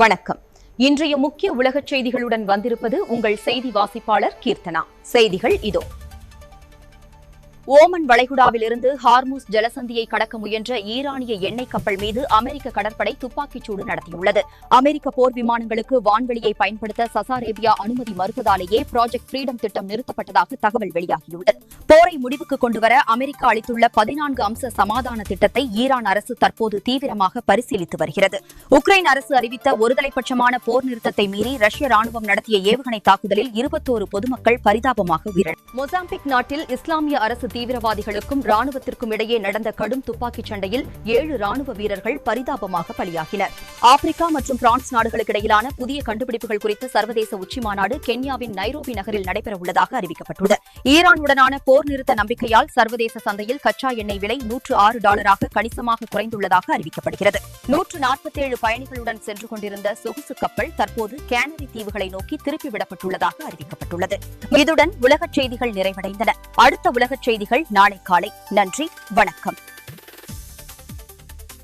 வணக்கம். இன்றைய முக்கிய உலகச் செய்திகளுடன் வந்திருப்பது உங்கள் செய்தி வாசிப்பாளர் கீர்த்தனா. செய்திகள் இதோ. ஓமன் வளைகுடாவில் இருந்து ஹார்முஸ் ஜலசந்தியை கடக்க முயன்ற ஈரானிய எண்ணெய் கப்பல் மீது அமெரிக்க கடற்படை துப்பாக்கிச்சூடு நடத்தியுள்ளது. அமெரிக்க போர் விமானங்களுக்கு வான்வெளியை பயன்படுத்த சசாரேபியா அனுமதி மறுத்ததாலேயே ப்ராஜெக்ட் ஃப்ரீடம் திட்டம் நிறுத்தப்பட்டதாக தகவல் வெளியாகியுள்ளது. போரை முடிவுக்கு கொண்டுவர அமெரிக்கா அளித்துள்ள 14 அம்ச சமாதான திட்டத்தை ஈரான் அரசு தற்போது தீவிரமாக பரிசீலித்து வருகிறது. உக்ரைன் அரசு அறிவித்த ஒருதலைப்பட்சமான போர் நிறுத்தத்தை மீறி ரஷ்ய ராணுவம் நடத்திய ஏவுகணை தாக்குதலில் 21 பொதுமக்கள் பரிதாபமாக உயிரிழந்தனர். மொசாம்பிக் நாட்டில் இஸ்லாமிய அரசு தீவிரவாதிகளுக்கும் ராணுவத்திற்கும் இடையே நடந்த கடும் துப்பாக்கிச் சண்டையில் 7 ராணுவ வீரர்கள் பரிதாபமாக பலியாகினர். ஆப்பிரிக்கா மற்றும் பிரான்ஸ் நாடுகளுக்கு இடையிலான புதிய கண்டுபிடிப்புகள் குறித்த சர்வதேச உச்சிமாநாடு கென்யாவின் நைரோபி நகரில் நடைபெறவுள்ளதாக அறிவிக்கப்பட்டுள்ளது. ஈரானுடனான போர் நிறுத்த நம்பிக்கையால் சர்வதேச சந்தையில் கச்சா எண்ணெய் விலை $106 கணிசமாக குறைந்துள்ளதாக அறிவிக்கப்படுகிறது. 147 பயணிகளுடன் சென்று கொண்டிருந்த சொகுசு கப்பல் தற்போது கேனரி தீவுகளை நோக்கி திருப்பிவிடப்பட்டுள்ளதாக அறிவிக்கப்பட்டுள்ளது. இதுடன் உலகச் செய்திகள் நிறைவடைந்தன. அடுத்த உலகச் செய்திகள் நாளை காலை. நன்றி, வணக்கம்.